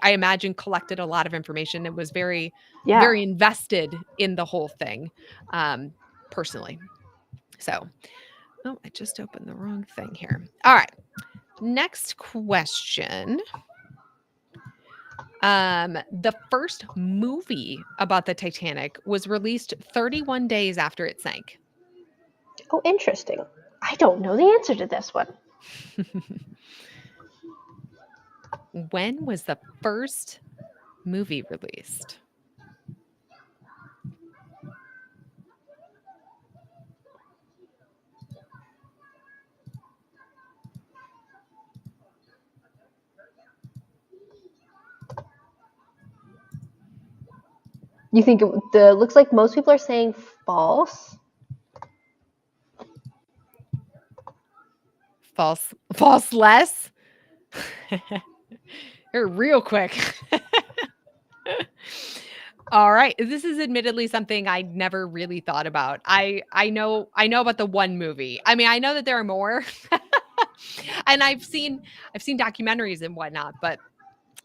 I imagine, collected a lot of information and was very, Yeah. very invested in the whole thing, personally. So, oh, I just opened the wrong thing here. All right, next question. The first movie about the Titanic was released 31 days after it sank. Oh, interesting. I don't know the answer to this one. When was the first movie released? You think the looks like most people are saying false? False less? You're real quick. All right. This is admittedly something I never really thought about. I know about the one movie. I mean, I know that there are more. And I've seen documentaries and whatnot, but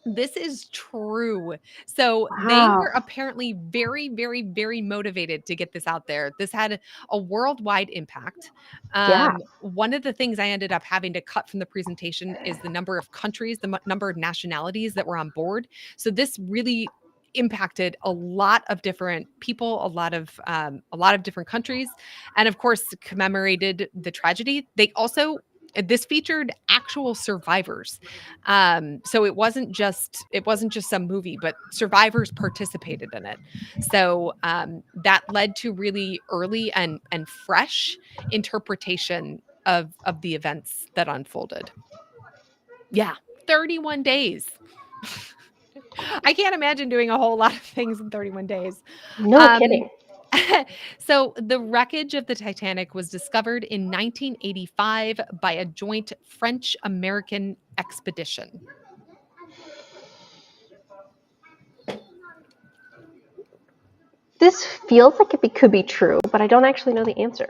this is true. So they Wow. were apparently very, very, very motivated to get this out there. This had a worldwide impact. Yeah. One of the things I ended up having to cut from the presentation is the number of countries, the number of nationalities that were on board. So this really impacted a lot of different people, a lot of different countries, and of course commemorated the tragedy. They also This featured actual survivors, so it wasn't just some movie, but survivors participated in it. So that led to really early and fresh interpretation of the events that unfolded. Yeah, 31 days. I can't imagine doing a whole lot of things in 31 days. No Um, kidding. so the wreckage of the Titanic was discovered in 1985 by a joint French-American expedition. This feels like it could be true, but I don't actually know the answer.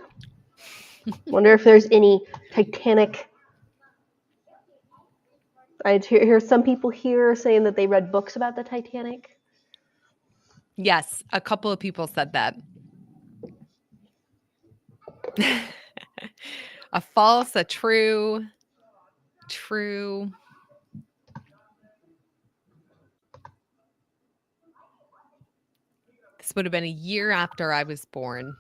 Wonder if there's any Titanic. I hear some people here saying that they read books about the Titanic. Yes, a couple of people said that. A false, a true, true. This would have been a year after I was born.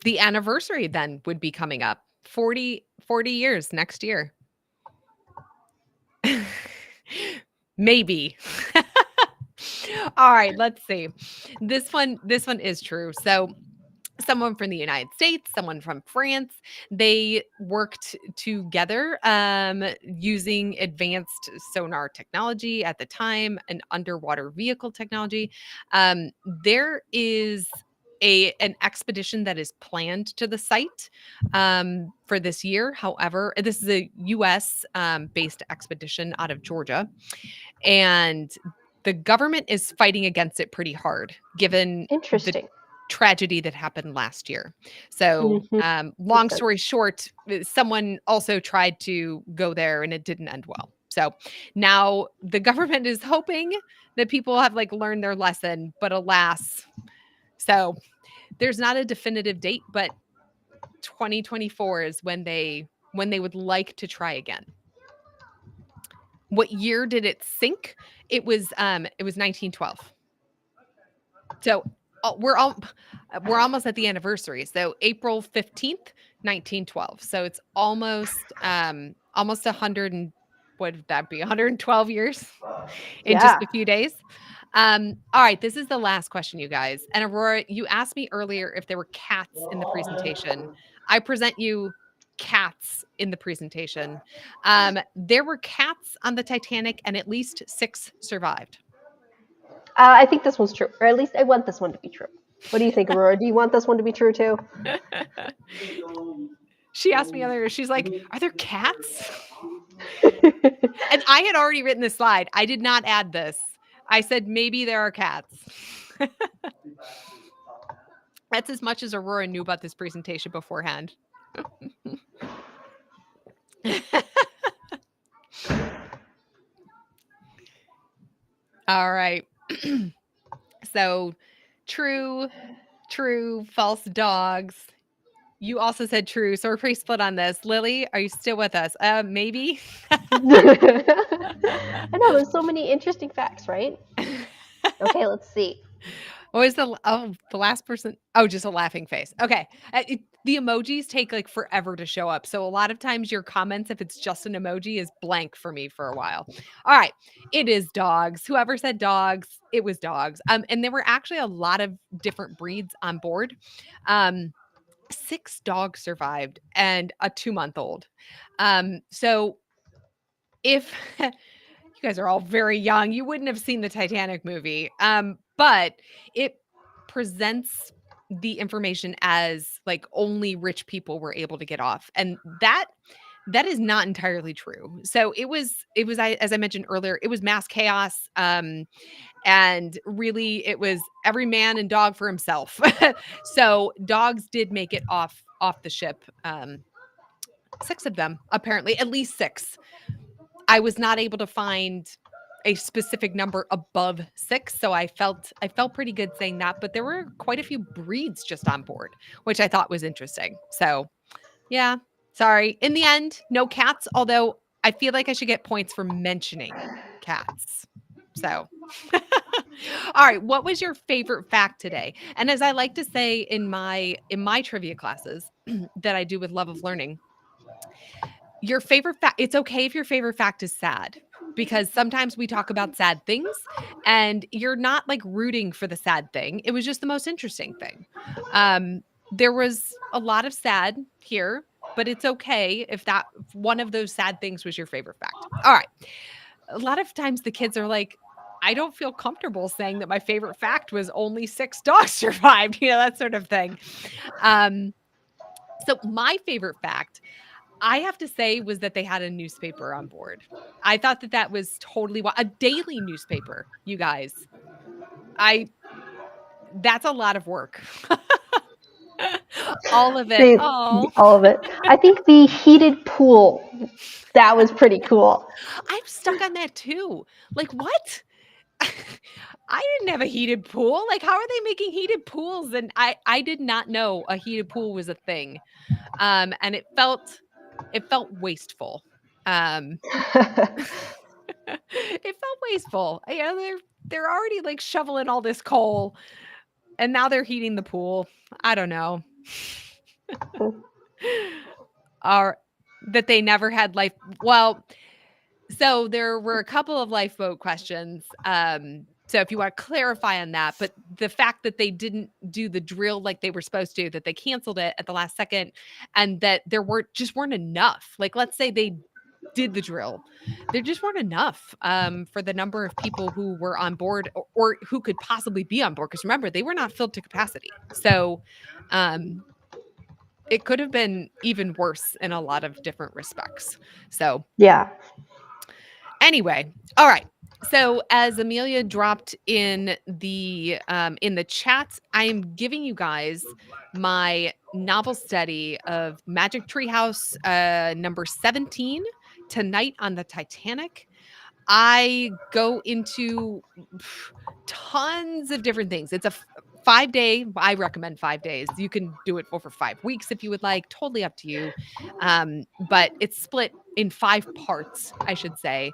The anniversary then would be coming up. 40 years next year. Maybe. All right, let's see. This one is true. So someone from the United States, someone from France, they worked together using advanced sonar technology at the time and underwater vehicle technology. There is an expedition that is planned to the site for this year. However, this is a U.S. Based expedition out of Georgia, and the government is fighting against it pretty hard, given the Interesting. tragedy that happened last year. So, Mm-hmm. long Makes sense. story short, someone also tried to go there and it didn't end well. So now the government is hoping that people have learned their lesson, but alas, so there's not a definitive date, but 2024 is when they would like to try again. What year did it sink? It was 1912. So we're almost at the anniversary. So April 15th, 1912. So it's almost 100 and what would that be? 112 years in just Yeah. a few days. All right, this is the last question, you guys. And Aurora, you asked me earlier if there were cats in the presentation. I present you cats in the presentation. There were cats on the Titanic, and at least 6 survived. I think this one's true, or at least I want this one to be true. What do you think, Aurora? Do you want this one to be true too? She asked me earlier, she's like, "Are there cats?" And I had already written this slide. I did not add this. I said, maybe there are cats. That's as much as Aurora knew about this presentation beforehand. All right. So true, false dogs. You also said true. So we're pretty split on this. Lily, are you still with us? Maybe. I know, there's so many interesting facts, right? Okay, let's see. What was the last person? Oh, just a laughing face. Okay. The emojis take like forever to show up. So a lot of times your comments, if it's just an emoji, is blank for me for a while. All right. It is dogs. Whoever said dogs, it was dogs. And there were actually a lot of different breeds on board. 6 dogs survived and a 2-month-old. So if you guys are all very young, you wouldn't have seen the Titanic movie. But it presents the information as like only rich people were able to get off. And that is not entirely true. So it was as I mentioned earlier, it was mass chaos. And really it was every man and dog for himself. So dogs did make it off the ship. 6 of them, apparently, at least 6. I was not able to find a specific number above 6, so I felt pretty good saying that, but there were quite a few breeds just on board, which I thought was interesting. So, yeah, sorry. In the end, no cats, although I feel like I should get points for mentioning cats. So, all right, what was your favorite fact today? And as I like to say in my trivia classes that I do with Love of Learning, your favorite fact, it's okay if your favorite fact is sad, because sometimes we talk about sad things and you're not like rooting for the sad thing. It was just the most interesting thing. There was a lot of sad here, but it's okay if one of those sad things was your favorite fact. All right. A lot of times the kids are like, I don't feel comfortable saying that my favorite fact was only 6 dogs survived, that sort of thing. So my favorite fact, I have to say, was that they had a newspaper on board. I thought that was totally a daily newspaper, you guys. That's a lot of work. All of it. Oh, all of it. I think the heated pool, that was pretty cool. I'm stuck on that too. Like, what? I didn't have a heated pool. Like, how are they making heated pools? And I did not know a heated pool was a thing. And it felt wasteful. It felt wasteful. They're already like shoveling all this coal, and now they're heating the pool. I don't know. Or that they never had life. Well, so there were a couple of lifeboat questions. So if you want to clarify on that, but the fact that they didn't do the drill like they were supposed to, that they canceled it at the last second, and that there weren't enough. Like, let's say they did the drill, there just weren't enough for the number of people who were on board or who could possibly be on board. Because remember, they were not filled to capacity. So it could have been even worse in a lot of different respects. So yeah. Anyway, all right. So as Amelia dropped in the chat, I am giving you guys my novel study of Magic Treehouse number 17, Tonight on the Titanic. I go into tons of different things. It's a 5-day, I recommend 5 days. You can do it over 5 weeks if you would like, totally up to you. But it's split in 5 parts, I should say.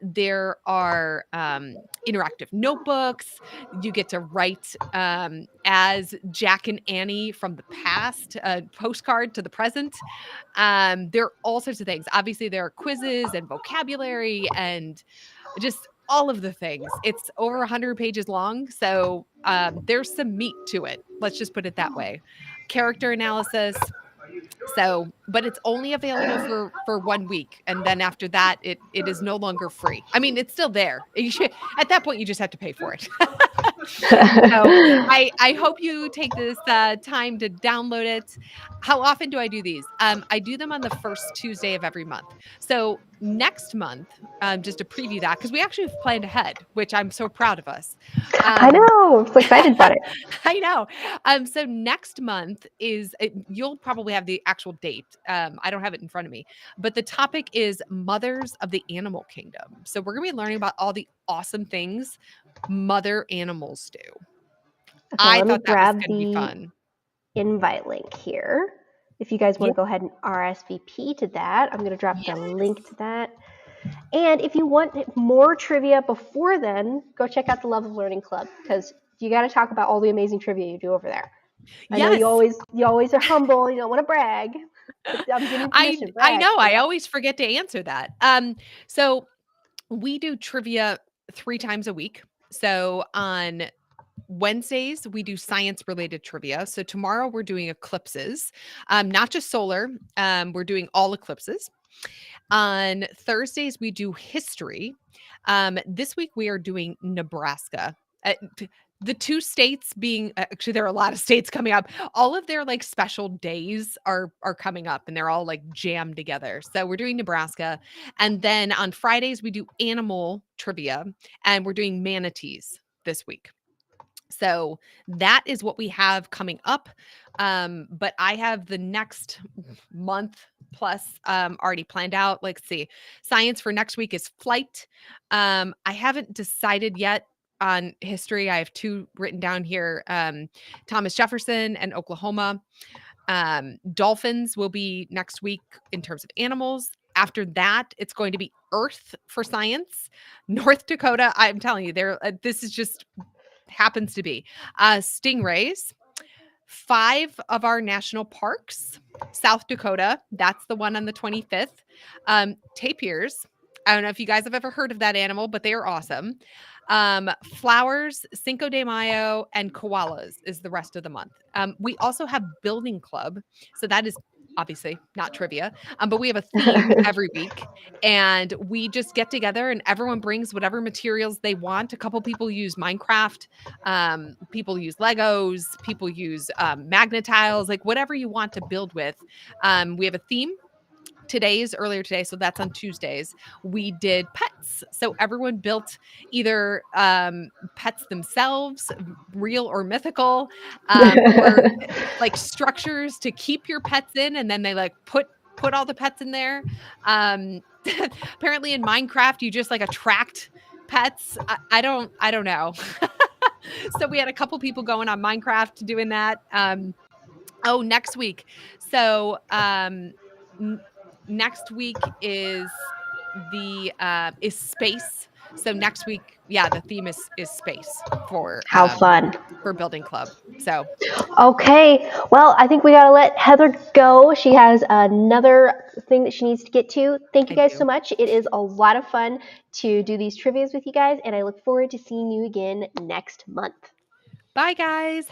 There are interactive notebooks. You get to write as Jack and Annie from the past, a postcard to the present. There are all sorts of things. Obviously, there are quizzes and vocabulary and just all of the things. It's over 100 pages long, so there's some meat to it. Let's just put it that way. Character analysis. So, but it's only available for 1 week, and then after that, it is no longer free. I mean, it's still there. You should, at that point, you just have to pay for it. So I hope you take this time to download it. How often do I do these? I do them on the first Tuesday of every month. So next month, just to preview that, because we actually have planned ahead, which I'm so proud of us. I know. I'm so excited about it. I know. So next month you'll probably have the actual date. I don't have it in front of me, but the topic is Mothers of the Animal Kingdom. So we're going to be learning about all the awesome things mother animals do. Okay, I let me thought that was grab going to be the fun. invite link here. If you guys want Yeah. to go ahead and RSVP to that, I'm going to drop the Yes. link to that. And if you want more trivia before then, go check out the Love of Learning Club, because you got to talk about all the amazing trivia you do over there. I know Yes. you always are humble. You don't want to brag. But I'm giving you permission. I Brag. know. I always forget to answer that. So we do trivia 3 times a week. So on Wednesdays, we do science-related trivia. So tomorrow we're doing eclipses, not just solar. We're doing all eclipses. On Thursdays, we do history. This week we are doing Nebraska. The 2 states being actually there are a lot of states coming up. All of their like special days are coming up, and they're all like jammed together. So we're doing Nebraska, and then on Fridays we do animal trivia, and we're doing manatees this week. So that is what we have coming up. But I have the next month plus already planned out. Let's see. Science for next week is flight. I haven't decided yet on history. I have 2 written down here. Thomas Jefferson and Oklahoma. Dolphins will be next week in terms of animals. After that, it's going to be Earth for science. North Dakota, I'm telling you, this is just happens to be stingrays. 5 of our national parks. South Dakota, that's the one on the 25th. Tapirs, I don't know if you guys have ever heard of that animal, but they are awesome. Flowers, Cinco de Mayo, and koalas is the rest of the month. We also have building club, so that is obviously not trivia, but we have a theme every week, and we just get together and everyone brings whatever materials they want. A couple people use Minecraft, people use Legos, people use magnet tiles, like whatever you want to build with. We have a theme. Earlier today, so that's on Tuesdays. We did pets. So everyone built either pets themselves, real or mythical, or like structures to keep your pets in, and then they like put all the pets in there. Apparently in Minecraft, you just like attract pets. I don't know. So we had a couple people going on Minecraft doing that. Next week. So next week is space. So next week, yeah, the theme is space for How fun. for building club. So Okay, well, I think we got to let Heather go. She has another thing that she needs to get to. Thank you guys so much. It is a lot of fun to do these trivias with you guys, and I look forward to seeing you again next month. Bye, guys.